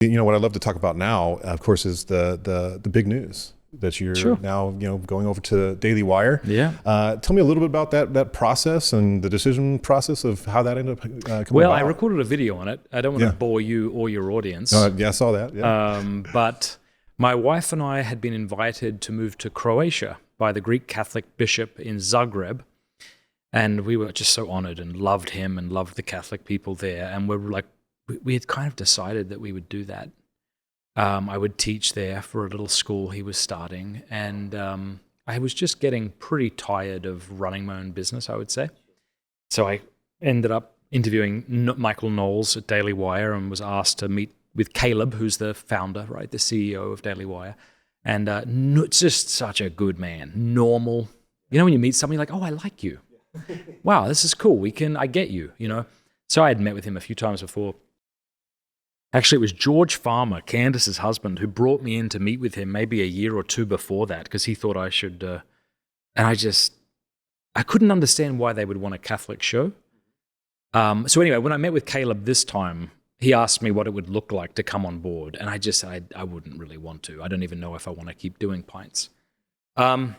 What I'd love to talk about now, of course, is the big news that you're now, going over to Daily Wire. Yeah. Tell me a little bit about that process and the decision process of how that ended up coming Well, about. I recorded a video on it. I don't want to bore you or your audience. Yeah, I saw that. Yeah. But my wife and I had been invited to move to Croatia by the Greek Catholic bishop in Zagreb. And we were just so honored and loved him and loved the Catholic people there. And we had kind of decided that we would do that. I would teach there for a little school he was starting. And I was just getting pretty tired of running my own business, I would say. So I ended up interviewing Michael Knowles at Daily Wire and was asked to meet with Caleb, who's the founder, right, the CEO of Daily Wire. And just such a good man, normal. When you meet somebody like, oh, I like you. Wow, this is cool. I get you, So I had met with him a few times before. Actually, it was George Farmer, Candace's husband, who brought me in to meet with him maybe a year or two before that because he thought I should. And I couldn't understand why they would want a Catholic show. So anyway, when I met with Caleb this time, he asked me what it would look like to come on board. And I wouldn't really want to. I don't even know if I want to keep doing Pints. But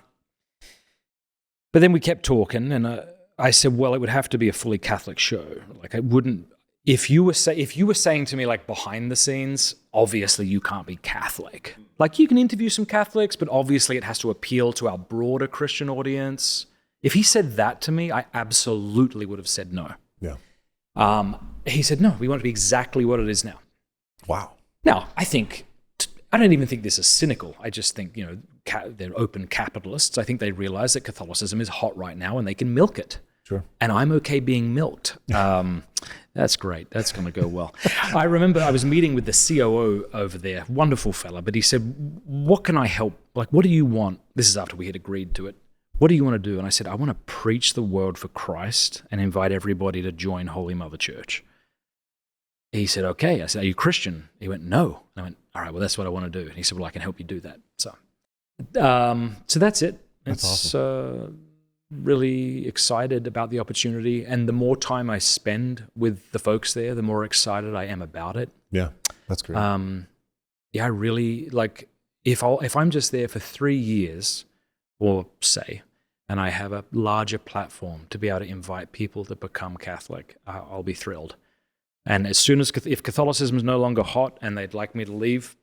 then we kept talking, and I said, well, it would have to be a fully Catholic show. Like, I wouldn't. If you were saying to me, like, behind the scenes, obviously you can't be Catholic. Like, you can interview some Catholics, but obviously it has to appeal to our broader Christian audience. If he said that to me, I absolutely would have said no. Yeah. He said, no, we want it to be exactly what it is now. Wow. Now, I don't even think this is cynical. I just think, they're open capitalists. I think they realize that Catholicism is hot right now and they can milk it. Sure. And I'm okay being milked. That's great. That's going to go well. I remember I was meeting with the COO over there, wonderful fella, but he said, what can I help? Like, what do you want? This is after we had agreed to it. What do you want to do? And I said, I want to preach the word for Christ and invite everybody to join Holy Mother Church. He said, okay. I said, are you Christian? He went, no. And I went, all right, well, that's what I want to do. And he said, well, I can help you do that. So that's it. That's it's awesome. really excited about the opportunity. And the more time I spend with the folks there, the more excited I am about it. Yeah, that's great. I really, like, if I'm just there for 3 years, or say, and I have a larger platform to be able to invite people to become Catholic, I'll be thrilled. And as soon as, if Catholicism is no longer hot and they'd like me to leave,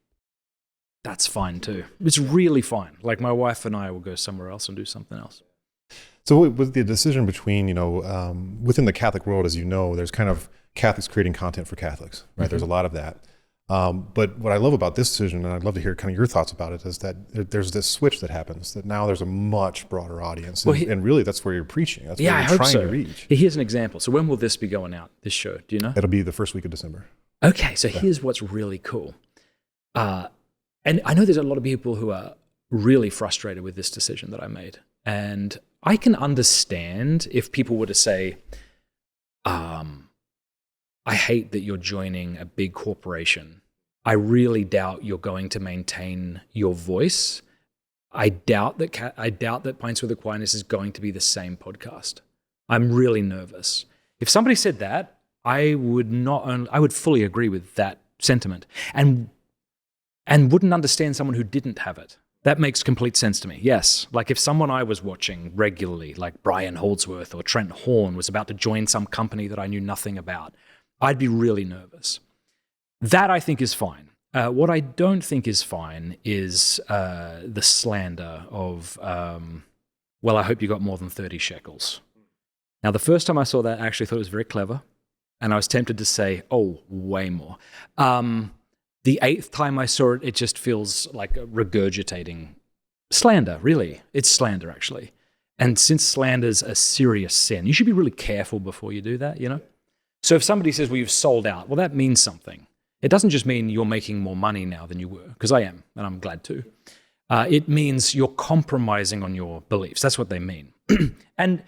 that's fine too. It's really fine. Like, my wife and I will go somewhere else and do something else. So with the decision between, within the Catholic world, as you know, there's kind of Catholics creating content for Catholics, right? Mm-hmm. There's a lot of that. But what I love about this decision, and I'd love to hear kind of your thoughts about it, is that there's this switch that happens, that now there's a much broader audience. And really, that's where you're preaching. That's where you're trying to reach. Here's an example. So when will this be going out, this show? Do you know? It'll be the first week of December. Okay, so here's what's really cool. And I know there's a lot of people who are really frustrated with this decision that I made. And I can understand if people were to say, I hate that you're joining a big corporation. I really doubt you're going to maintain your voice. I doubt that Pints with Aquinas is going to be the same podcast. I'm really nervous. If somebody said that, I would fully agree with that sentiment and wouldn't understand someone who didn't have it. That makes complete sense to me. Yes. Like, if someone I was watching regularly, like Brian Holdsworth or Trent Horn, was about to join some company that I knew nothing about, I'd be really nervous. That, I think, is fine. What I don't think is fine is the slander of, well, I hope you got more than 30 shekels. Now, the first time I saw that, I actually thought it was very clever, and I was tempted to say, oh, way more. The 8th time I saw it, it just feels like regurgitating slander, really. It's slander, actually. And since slander's a serious sin, you should be really careful before you do that, So if somebody says, well, you've sold out, well, that means something. It doesn't just mean you're making more money now than you were, because I am, and I'm glad to. It means you're compromising on your beliefs. That's what they mean. And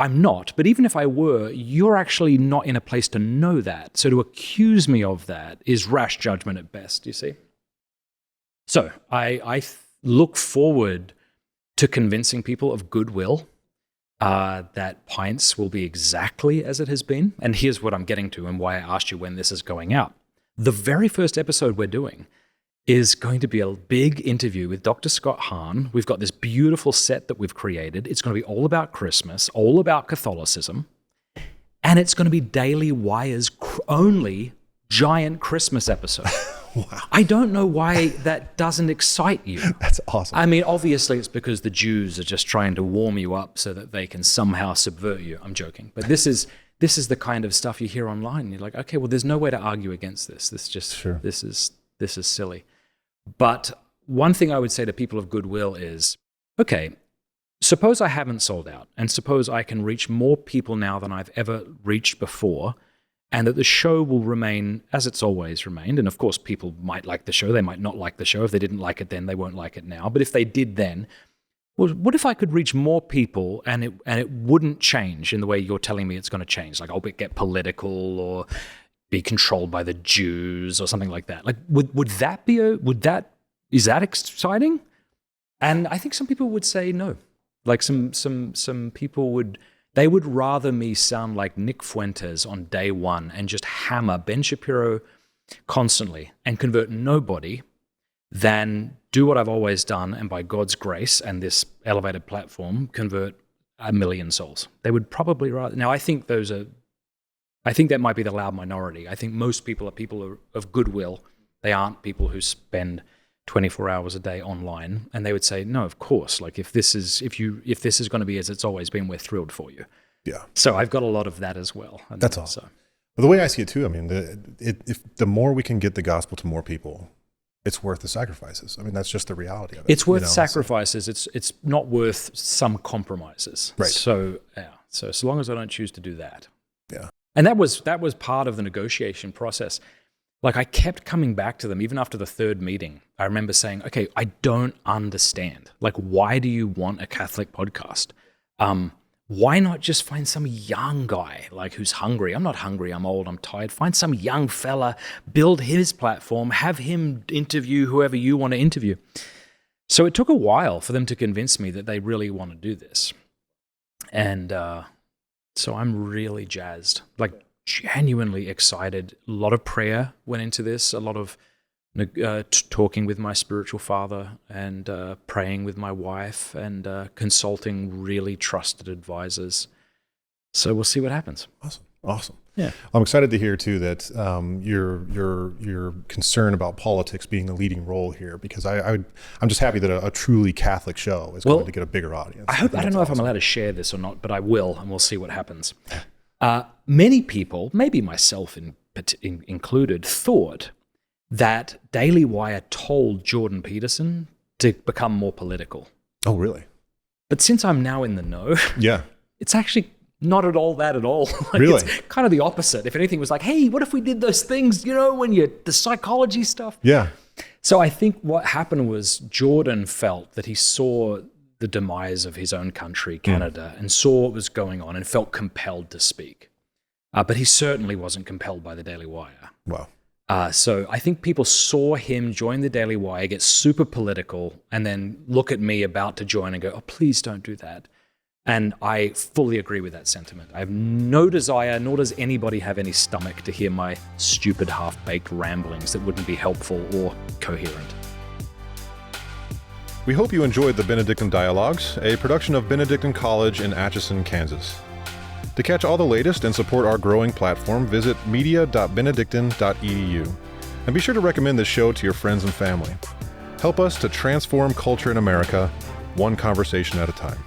I'm not, but even if I were, you're actually not in a place to know that. So to accuse me of that is rash judgment at best, you see? So I look forward to convincing people of goodwill that Pints will be exactly as it has been. And here's what I'm getting to and why I asked you when this is going out. the very first episode we're doing is going to be a big interview with Dr. Scott Hahn. We've got this beautiful set that we've created. It's going to be all about Christmas, all about Catholicism, and it's going to be Daily Wire's only giant Christmas episode. Wow. I don't know why that doesn't excite you. That's awesome. I mean, obviously it's because the Jews are just trying to warm you up so that they can somehow subvert you. I'm joking. But this is the kind of stuff you hear online. And you're like, okay, well, there's no way to argue against this. This is silly. But one thing I would say to people of goodwill is, okay, suppose I haven't sold out, and suppose I can reach more people now than I've ever reached before, and that the show will remain as it's always remained. And of course, people might like the show, they might not like the show. If they didn't like it then, they won't like it now. But if they did then, well, what if I could reach more people and it wouldn't change in the way you're telling me it's going to change? Like, I'll get political or be controlled by the Jews or something like that. Like, is that exciting? And I think some people would say no. Like some people would rather me sound like Nick Fuentes on day one and just hammer Ben Shapiro constantly and convert nobody than do what I've always done and by God's grace and this elevated platform convert 1 million souls. They would probably rather. Now, I think that might be the loud minority. I think most people are people of goodwill. They aren't people who spend 24 hours a day online, and they would say, no, of course. Like, if this is going to be as it's always been, we're thrilled for you. Yeah. So I've got a lot of that as well. And that's awesome. So. But the way I see it too, I mean, if the more we can get the gospel to more people, it's worth the sacrifices. I mean, that's just the reality of it. It's worth sacrifices. So. It's not worth some compromises. Right. So yeah. So long as I don't choose to do that. Yeah. And that was part of the negotiation process. Like, I kept coming back to them even after the third meeting. I remember saying, okay, I don't understand. Like, why do you want a Catholic podcast? Why not just find some young guy, like, who's hungry? I'm not hungry, I'm old, I'm tired. Find some young fella, build his platform, have him interview whoever you want to interview. So it took a while for them to convince me that they really want to do this. And so I'm really jazzed, like genuinely excited. A lot of prayer went into this, a lot of talking with my spiritual father and praying with my wife and consulting really trusted advisors. So we'll see what happens. Awesome. Yeah. I'm excited to hear too that your concern about politics being a leading role here, because I'm just happy that a truly Catholic show is going to get a bigger audience. I don't know if I'm allowed to share this or not, but I will, and we'll see what happens. Many people, maybe myself included, thought that Daily Wire told Jordan Peterson to become more political. Oh, really? But since I'm now in the know, yeah, it's actually not at all that at all. Like, really? It's kind of the opposite. If anything, was like, hey, what if we did those things, the psychology stuff? Yeah. So I think what happened was Jordan felt that he saw the demise of his own country, Canada, and saw what was going on and felt compelled to speak. But he certainly wasn't compelled by the Daily Wire. Wow. So I think people saw him join the Daily Wire, get super political, and then look at me about to join and go, oh, please don't do that. And I fully agree with that sentiment. I have no desire, nor does anybody have any stomach to hear my stupid half-baked ramblings that wouldn't be helpful or coherent. We hope you enjoyed the Benedictine Dialogues, a production of Benedictine College in Atchison, Kansas. To catch all the latest and support our growing platform, visit media.benedictine.edu. And be sure to recommend this show to your friends and family. Help us to transform culture in America, one conversation at a time.